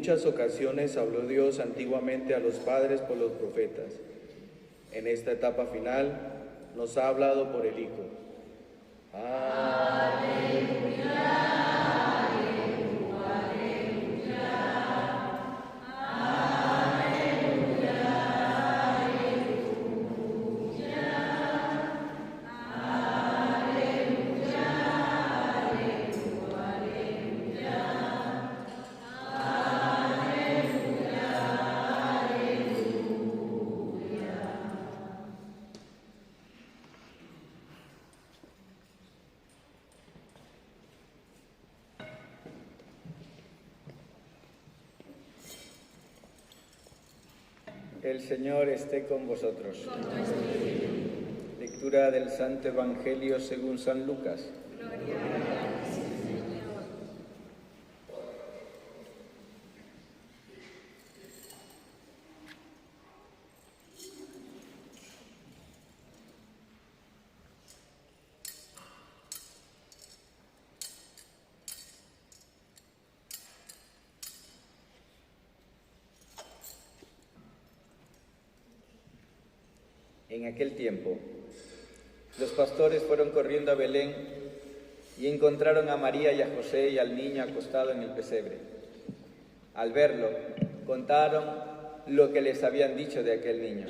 muchas ocasiones habló Dios antiguamente a los padres por los profetas. En esta etapa final nos ha hablado por el Hijo. El Señor esté con vosotros. Lectura del Santo Evangelio según San Lucas. En aquel tiempo, los pastores fueron corriendo a Belén y encontraron a María y a José y al niño acostado en el pesebre. Al verlo, contaron lo que les habían dicho de aquel niño.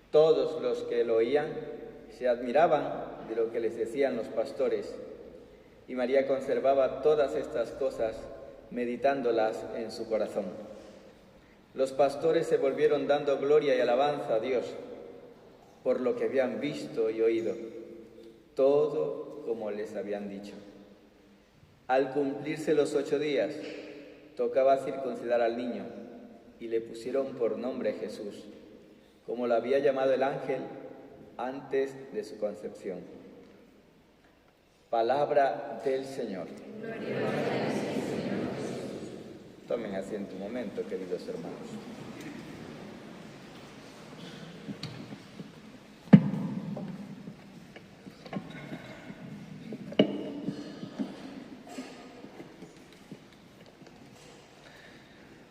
Todos los que lo oían se admiraban de lo que les decían los pastores, y María conservaba todas estas cosas, meditándolas en su corazón. Los pastores se volvieron dando gloria y alabanza a Dios por lo que habían visto y oído, todo como les habían dicho. Al cumplirse los 8 días, tocaba circuncidar al niño, y le pusieron por nombre Jesús, como lo había llamado el ángel antes de su concepción. Palabra del Señor. Tomen asiento un momento, queridos hermanos.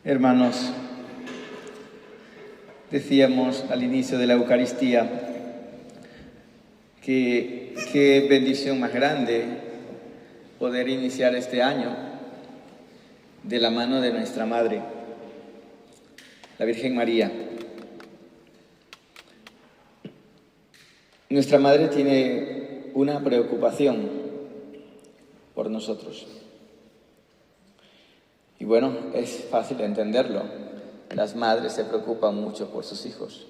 Hermanos, decíamos al inicio de la Eucaristía que qué bendición más grande poder iniciar este año de la mano de nuestra Madre, la Virgen María. Nuestra Madre tiene una preocupación por nosotros. Y bueno, es fácil entenderlo. Las madres se preocupan mucho por sus hijos.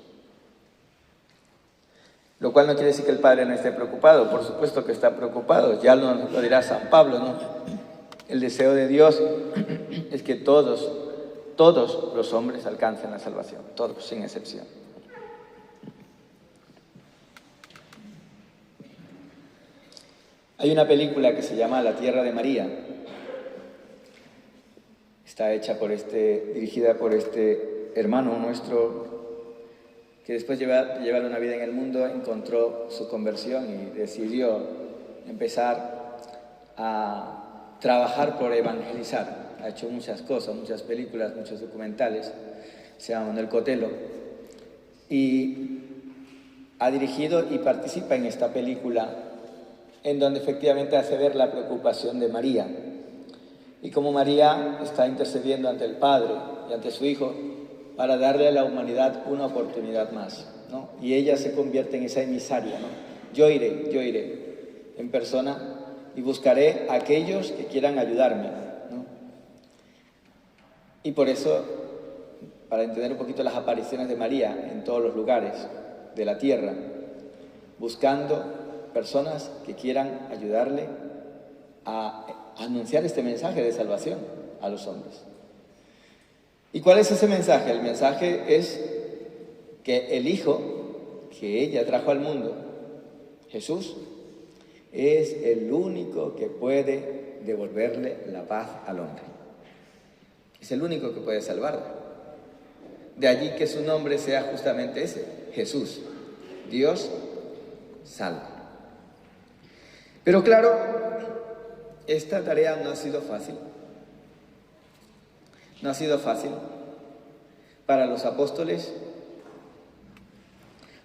Lo cual no quiere decir que el padre no esté preocupado. Por supuesto que está preocupado. Ya lo dirá San Pablo, ¿no? El deseo de Dios es que todos los hombres alcancen la salvación. Todos, sin excepción. Hay una película que se llama La Tierra de María. Está hecha dirigida por este hermano nuestro que después de llevar una vida en el mundo encontró su conversión y decidió empezar a trabajar por evangelizar. Ha hecho muchas cosas, muchas películas, muchos documentales. Se llama Manuel Cotelo y ha dirigido y participa en esta película en donde efectivamente hace ver la preocupación de María. Y como María está intercediendo ante el Padre y ante su Hijo para darle a la humanidad una oportunidad más, ¿no? Y ella se convierte en esa emisaria, ¿no? Yo iré en persona y buscaré a aquellos que quieran ayudarme, ¿no? Y por eso, para entender un poquito las apariciones de María en todos los lugares de la tierra, buscando personas que quieran ayudarle a anunciar este mensaje de salvación a los hombres. ¿Y cuál es ese mensaje? El mensaje es que el Hijo que ella trajo al mundo, Jesús, es el único que puede devolverle la paz al hombre. Es el único que puede salvarla. De allí que su nombre sea justamente ese, Jesús, Dios salva. Pero claro, esta tarea no ha sido fácil. No ha sido fácil para los apóstoles,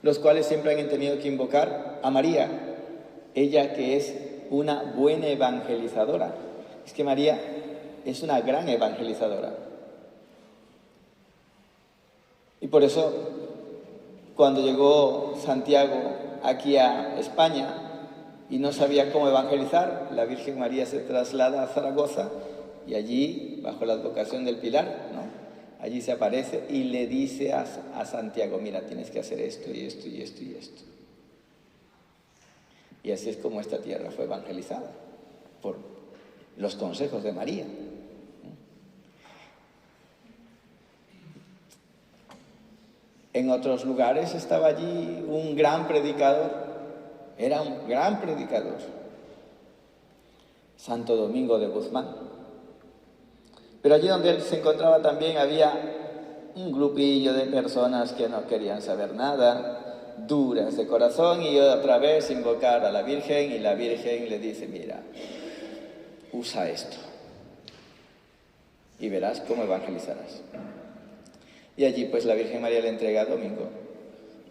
los cuales siempre han tenido que invocar a María, ella que es una buena evangelizadora. Es que María es una gran evangelizadora. Y por eso, cuando llegó Santiago aquí a España y no sabía cómo evangelizar, la Virgen María se traslada a Zaragoza y allí, bajo la advocación del Pilar, ¿no?, allí se aparece y le dice a Santiago: mira, tienes que hacer esto y esto y esto y esto. Y así es como esta tierra fue evangelizada, por los consejos de María. En otros lugares estaba allí un gran predicador, era un gran predicador, Santo Domingo de Guzmán. Pero allí donde él se encontraba también había un grupillo de personas que no querían saber nada, duras de corazón, y otra vez invocar a la Virgen, y la Virgen le dice: mira, usa esto y verás cómo evangelizarás. Y allí pues la Virgen María le entrega a Domingo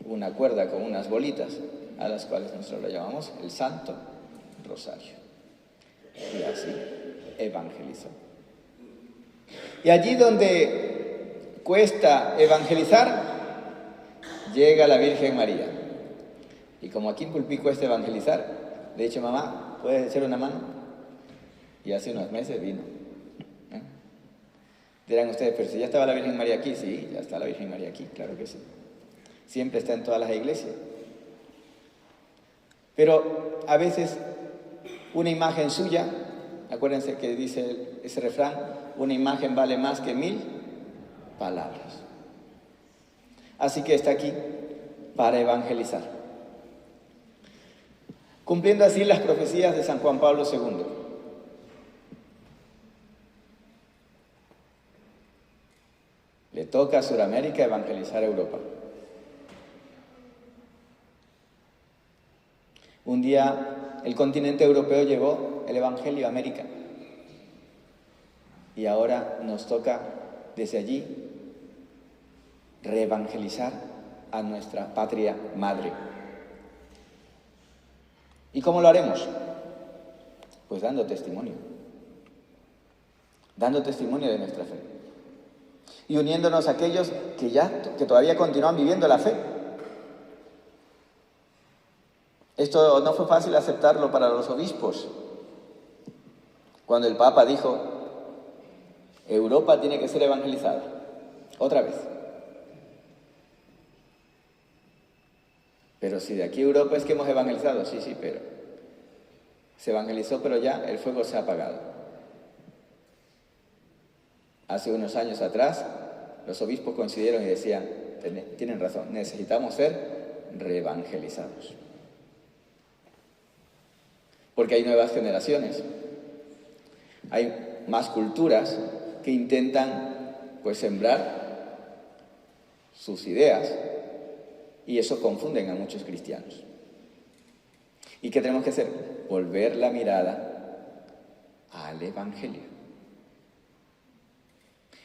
una cuerda con unas bolitas, a las cuales nosotros lo llamamos el Santo Rosario. Y así evangelizó. Y allí donde cuesta evangelizar, llega la Virgen María. Y como aquí en Pulpí cuesta evangelizar, le he dicho: mamá, ¿puedes echar una mano? Y hace unos meses vino. Dirán ustedes: pero si ya estaba la Virgen María aquí. Sí, ya está la Virgen María aquí, claro que sí. Siempre está en todas las iglesias. Pero a veces una imagen suya, acuérdense que dice ese refrán: una imagen vale más que 1000 palabras. Así que está aquí para evangelizar, cumpliendo así las profecías de San Juan Pablo II. Le toca a Sudamérica evangelizar a Europa. Un día el continente europeo llevó el Evangelio a América. Y ahora nos toca desde allí reevangelizar a nuestra patria madre. ¿Y cómo lo haremos? Pues dando testimonio de nuestra fe. Y uniéndonos a aquellos que todavía continúan viviendo la fe. Esto no fue fácil aceptarlo para los obispos. Cuando el Papa dijo: Europa tiene que ser evangelizada, otra vez. Pero si de aquí a Europa es que hemos evangelizado, sí, pero se evangelizó, pero ya el fuego se ha apagado. Hace unos años atrás, los obispos coincidieron y decían: tienen razón, necesitamos ser reevangelizados. Porque hay nuevas generaciones, hay más culturas que intentan pues sembrar sus ideas, y eso confunden a muchos cristianos. ¿Y qué tenemos que hacer? Volver la mirada al Evangelio.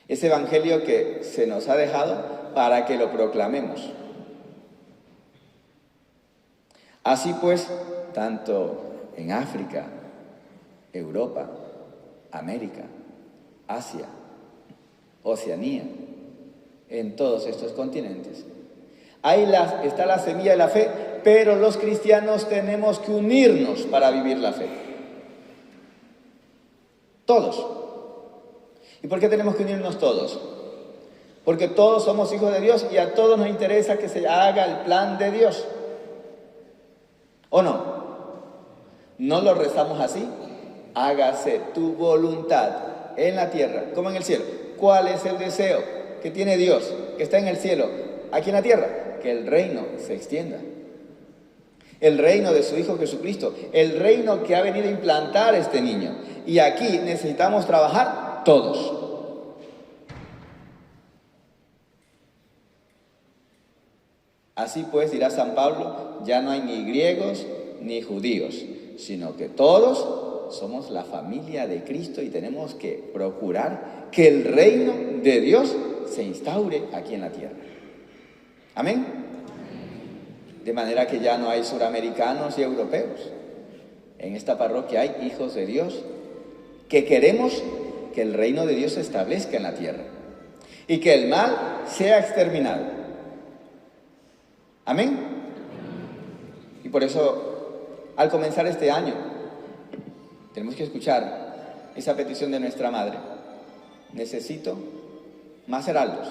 Ese Evangelio que se nos ha dejado para que lo proclamemos. Así pues, tanto en África, Europa, América, Asia, Oceanía, en todos estos continentes, ahí está la semilla de la fe, pero los cristianos tenemos que unirnos para vivir la fe. Todos. ¿Y por qué tenemos que unirnos todos? Porque todos somos hijos de Dios y a todos nos interesa que se haga el plan de Dios. ¿O no? ¿No lo rezamos así? Hágase tu voluntad en la tierra como en el cielo. ¿Cuál es el deseo que tiene Dios, que está en el cielo, aquí en la tierra? Que el reino se extienda. El reino de su Hijo Jesucristo, el reino que ha venido a implantar este niño. Y aquí necesitamos trabajar todos. Así pues, dirá San Pablo, ya no hay ni griegos ni judíos, sino que todos somos la familia de Cristo y tenemos que procurar que el reino de Dios se instaure aquí en la tierra. Amén. De manera que ya no hay suramericanos y europeos. En esta parroquia hay hijos de Dios que queremos que el reino de Dios se establezca en la tierra y que el mal sea exterminado. Amén. Y por eso, al comenzar este año, tenemos que escuchar esa petición de nuestra Madre. Necesito más heraldos.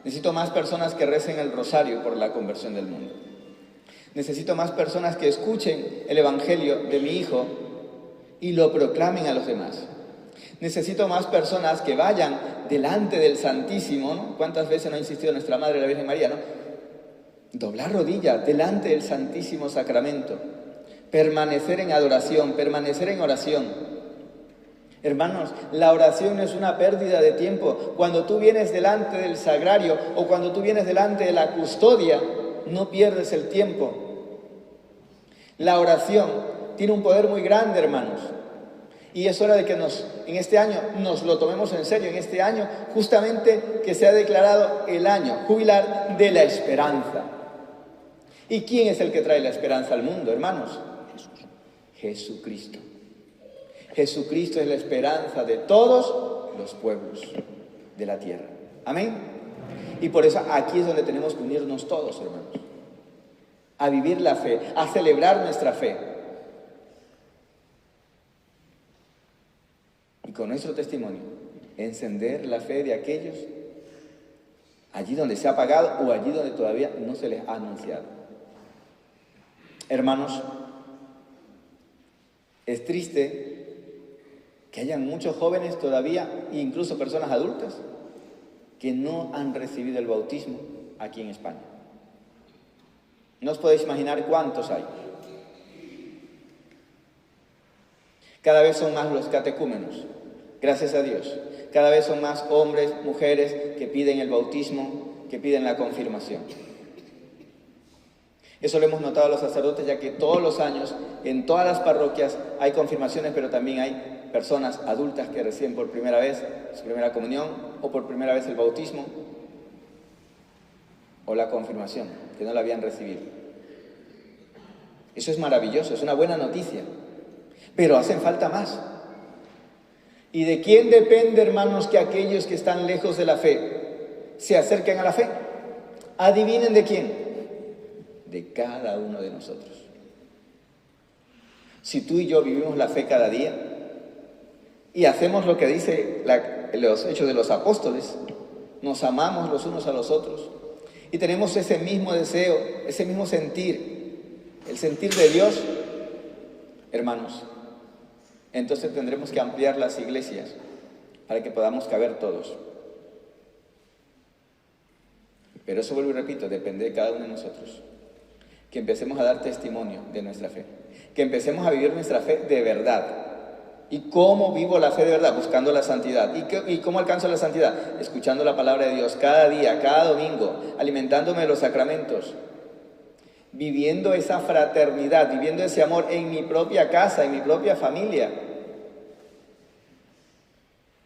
Necesito más personas que recen el rosario por la conversión del mundo. Necesito más personas que escuchen el Evangelio de mi Hijo y lo proclamen a los demás. Necesito más personas que vayan delante del Santísimo, ¿no? ¿Cuántas veces no ha insistido nuestra Madre, la Virgen María, ¿no? Doblar rodillas delante del Santísimo Sacramento. Permanecer en adoración, permanecer en oración. Hermanos, la oración no es una pérdida de tiempo. Cuando tú vienes delante del sagrario o cuando tú vienes delante de la custodia, no pierdes el tiempo. La oración tiene un poder muy grande, hermanos. Y es hora de que en este año nos lo tomemos en serio. En este año, justamente que se ha declarado el año jubilar de la esperanza. ¿Y quién es el que trae la esperanza al mundo, hermanos? Jesucristo. Jesucristo es la esperanza de todos los pueblos de la tierra. Amén. Y por eso aquí es donde tenemos que unirnos todos, hermanos. A vivir la fe, a celebrar nuestra fe. Y con nuestro testimonio, encender la fe de aquellos allí donde se ha apagado o allí donde todavía no se les ha anunciado. Hermanos, es triste que hayan muchos jóvenes todavía, incluso personas adultas, que no han recibido el bautismo aquí en España. No os podéis imaginar cuántos hay. Cada vez son más los catecúmenos, gracias a Dios. Cada vez son más hombres, mujeres que piden el bautismo, que piden la confirmación. Eso lo hemos notado los sacerdotes, ya que todos los años, en todas las parroquias, hay confirmaciones, pero también hay personas adultas que reciben por primera vez su primera comunión, o por primera vez el bautismo, o la confirmación, que no la habían recibido. Eso es maravilloso, es una buena noticia, pero hacen falta más. ¿Y de quién depende, hermanos, que aquellos que están lejos de la fe se acerquen a la fe? Adivinen de quién. De cada uno de nosotros. Si tú y yo vivimos la fe cada día y hacemos lo que dice los Hechos de los Apóstoles, nos amamos los unos a los otros y tenemos ese mismo deseo, ese mismo sentir, el sentir de Dios, hermanos, entonces tendremos que ampliar las iglesias para que podamos caber todos. Pero eso, vuelvo y repito, depende de cada uno de nosotros. Que empecemos a dar testimonio de nuestra fe. Que empecemos a vivir nuestra fe de verdad. ¿Y cómo vivo la fe de verdad? Buscando la santidad. ¿Y cómo alcanzo la santidad? Escuchando la palabra de Dios cada día, cada domingo, alimentándome de los sacramentos. Viviendo esa fraternidad, viviendo ese amor en mi propia casa, en mi propia familia.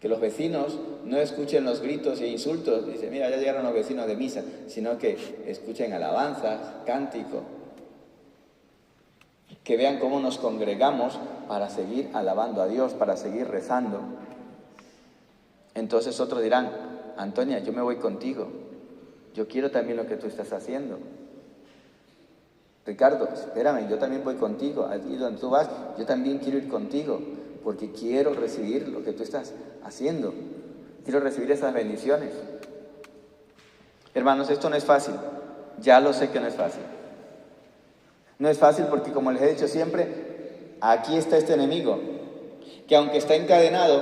Que los vecinos no escuchen los gritos e insultos, dice, mira, ya llegaron los vecinos de misa, sino que escuchen alabanzas, cántico, que vean cómo nos congregamos para seguir alabando a Dios, para seguir rezando. Entonces otros dirán, Antonia, yo me voy contigo, yo quiero también lo que tú estás haciendo. Ricardo, espérame, yo también voy contigo, allí donde tú vas, yo también quiero ir contigo, porque quiero recibir lo que tú estás haciendo. Quiero recibir esas bendiciones. Hermanos, esto no es fácil. Ya lo sé que no es fácil. No es fácil porque, como les he dicho siempre, aquí está este enemigo, que aunque está encadenado,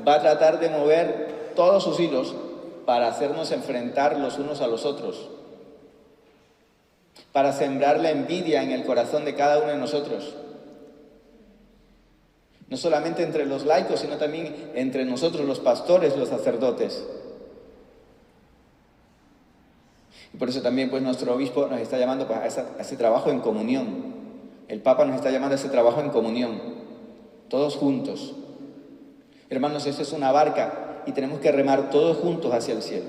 va a tratar de mover todos sus hilos para hacernos enfrentar los unos a los otros, para sembrar la envidia en el corazón de cada uno de nosotros. No solamente entre los laicos, sino también entre nosotros, los pastores, los sacerdotes. Y por eso también pues nuestro obispo nos está llamando a ese trabajo en comunión. El Papa nos está llamando a ese trabajo en comunión. todos juntos. Hermanos, esto es una barca y tenemos que remar todos juntos hacia el cielo.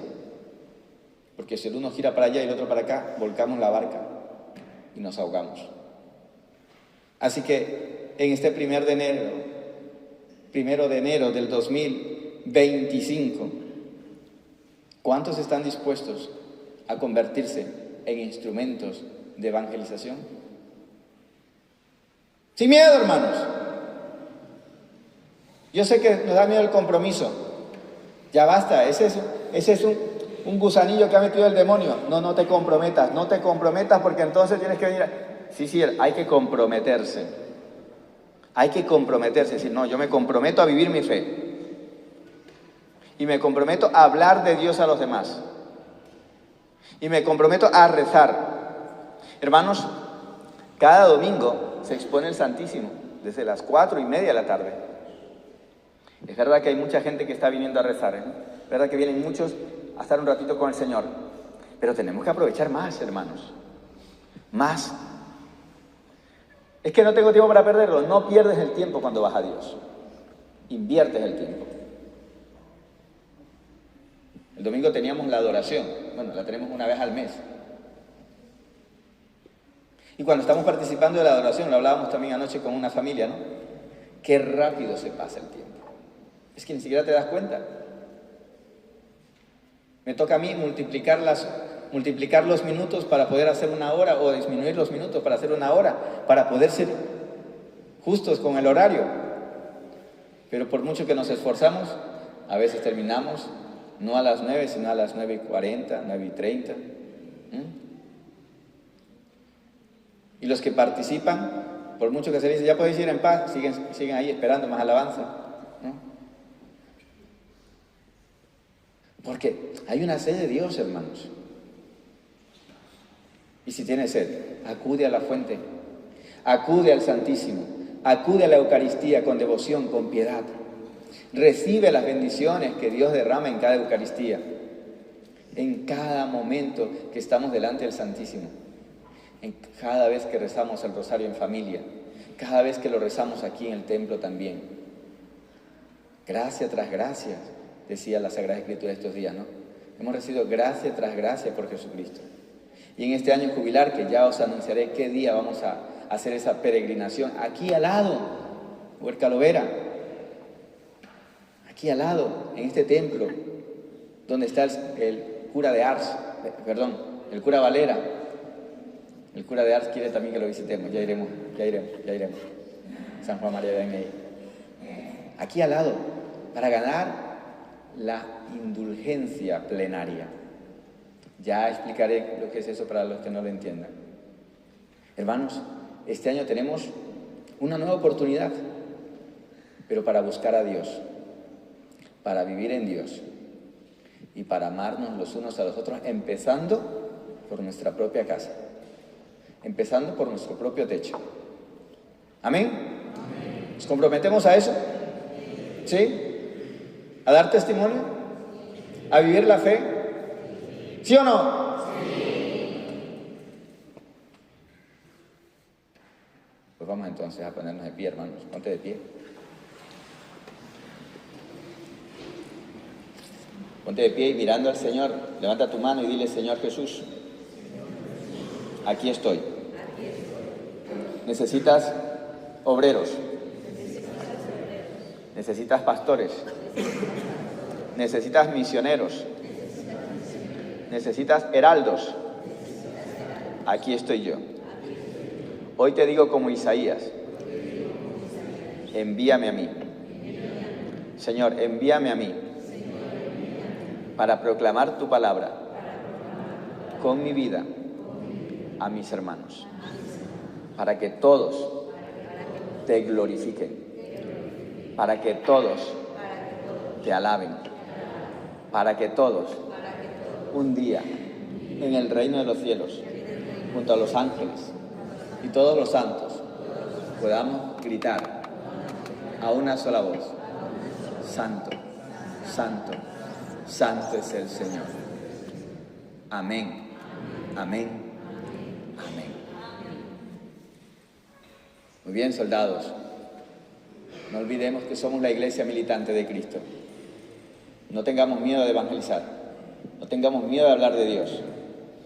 Porque si el uno gira para allá y el otro para acá, volcamos la barca y nos ahogamos. Así que en este 1 de enero del 2025, ¿cuántos están dispuestos a convertirse en instrumentos de evangelización? Sin miedo, hermanos. Yo sé que nos da miedo el compromiso. Ya basta, ese es un gusanillo que ha metido el demonio. No te comprometas, porque entonces tienes que venir Sí, hay que comprometerse. Hay que comprometerse, decir, no, yo me comprometo a vivir mi fe. Y me comprometo a hablar de Dios a los demás. Y me comprometo a rezar. Hermanos, cada domingo se expone el Santísimo, desde las 4:30 de la tarde. Es verdad que hay mucha gente que está viniendo a rezar, ¿eh? Es verdad que vienen muchos a estar un ratito con el Señor. Pero tenemos que aprovechar más, hermanos. Más. Es que no tengo tiempo para perderlo. No pierdes el tiempo cuando vas a Dios. Inviertes el tiempo. El domingo teníamos la adoración. Bueno, la tenemos una vez al mes. Y cuando estamos participando de la adoración, lo hablábamos también anoche con una familia, ¿no? Qué rápido se pasa el tiempo. Es que ni siquiera te das cuenta. Me toca a mí multiplicar los minutos para poder hacer una hora, o disminuir los minutos para hacer una hora, para poder ser justos con el horario. Pero por mucho que nos esforzamos, a veces terminamos no a las 9, sino a las 9:40, 9:30. Y los que participan, por mucho que se les dice, ya podéis ir en paz, siguen ahí esperando más alabanza, ¿no? Porque hay una sed de Dios, hermanos. Y si tienes sed, acude a la fuente, acude al Santísimo, acude a la Eucaristía con devoción, con piedad. Recibe las bendiciones que Dios derrama en cada Eucaristía, en cada momento que estamos delante del Santísimo, en cada vez que rezamos el rosario en familia, cada vez que lo rezamos aquí en el templo también. Gracia tras gracia, decía la Sagrada Escritura estos días, ¿no? Hemos recibido gracia tras gracia por Jesucristo. Y en este año jubilar, que ya os anunciaré qué día vamos a hacer esa peregrinación, aquí al lado, Huercalovera, aquí al lado, en este templo, donde está el cura de Ars, el cura Valera. El cura de Ars quiere también que lo visitemos, ya iremos. San Juan María de Añey. Aquí al lado, para ganar la indulgencia plenaria. Ya explicaré lo que es eso para los que no lo entiendan. Hermanos, este año tenemos una nueva oportunidad, pero para buscar a Dios, para vivir en Dios y para amarnos los unos a los otros, empezando por nuestra propia casa, empezando por nuestro propio techo. ¿Amén? ¿Nos comprometemos a eso? ¿Sí? ¿A dar testimonio? ¿A vivir la fe? ¿Sí o no? Sí. Pues vamos entonces a ponernos de pie, hermanos. Ponte de pie. Ponte de pie y mirando al Señor, levanta tu mano y dile: Señor Jesús, aquí estoy. Necesitas obreros. Necesitas pastores. Necesitas misioneros. Necesitas heraldos. Aquí estoy yo. Hoy te digo como Isaías: envíame a mí. Señor, envíame a mí para proclamar tu palabra con mi vida a mis hermanos, para que todos te glorifiquen, para que todos te alaben, para que todos un día en el reino de los cielos, junto a los ángeles y todos los santos, podamos gritar a una sola voz: Santo, Santo, Santo es el Señor. Amén, amén, amén. Muy bien, soldados. No olvidemos que somos la iglesia militante de Cristo. No tengamos miedo de evangelizar, no tengamos miedo de hablar de Dios,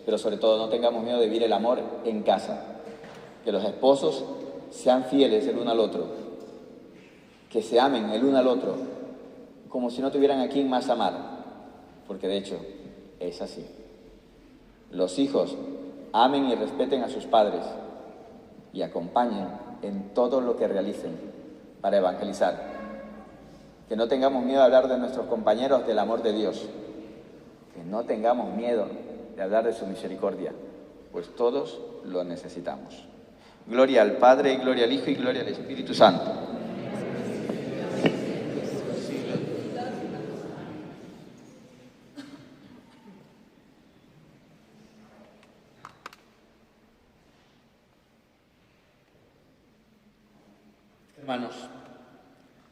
pero sobre todo no tengamos miedo de vivir el amor en casa. Que los esposos sean fieles el uno al otro, que se amen el uno al otro, como si no tuvieran a quien más amar, porque de hecho es así. Los hijos amen y respeten a sus padres y acompañen en todo lo que realicen para evangelizar. Que no tengamos miedo de hablar de nuestros compañeros del amor de Dios, que no tengamos miedo de hablar de su misericordia, pues todos lo necesitamos. Gloria al Padre, y gloria al Hijo, y gloria al Espíritu Santo. Hermanos,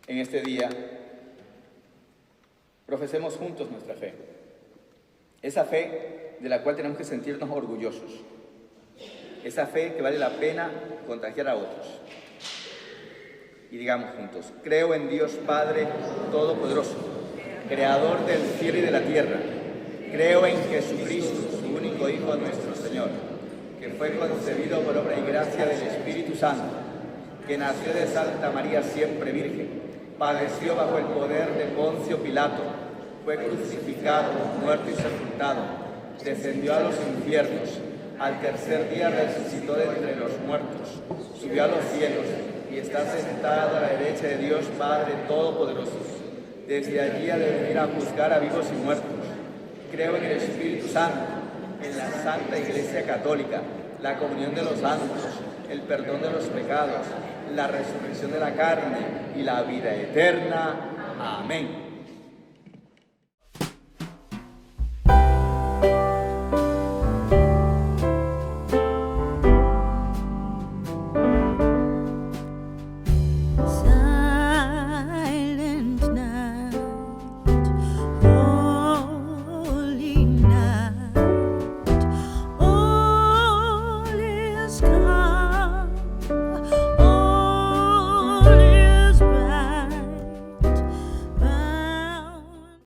en este día profesemos juntos nuestra fe. Esa fe de la cual tenemos que sentirnos orgullosos. Esa fe que vale la pena contagiar a otros. Y digamos juntos: creo en Dios Padre Todopoderoso, Creador del cielo y de la tierra. Creo en Jesucristo, su único Hijo nuestro Señor, que fue concebido por obra y gracia del Espíritu Santo, que nació de Santa María siempre Virgen, padeció bajo el poder de Poncio Pilato, fue crucificado, muerto y sepultado, descendió a los infiernos, al tercer día resucitó de entre los muertos, subió a los cielos y está sentado a la derecha de Dios Padre Todopoderoso. Desde allí ha de venir a juzgar a vivos y muertos. Creo en el Espíritu Santo, en la Santa Iglesia Católica, la comunión de los santos, el perdón de los pecados, la resurrección de la carne y la vida eterna. Amén.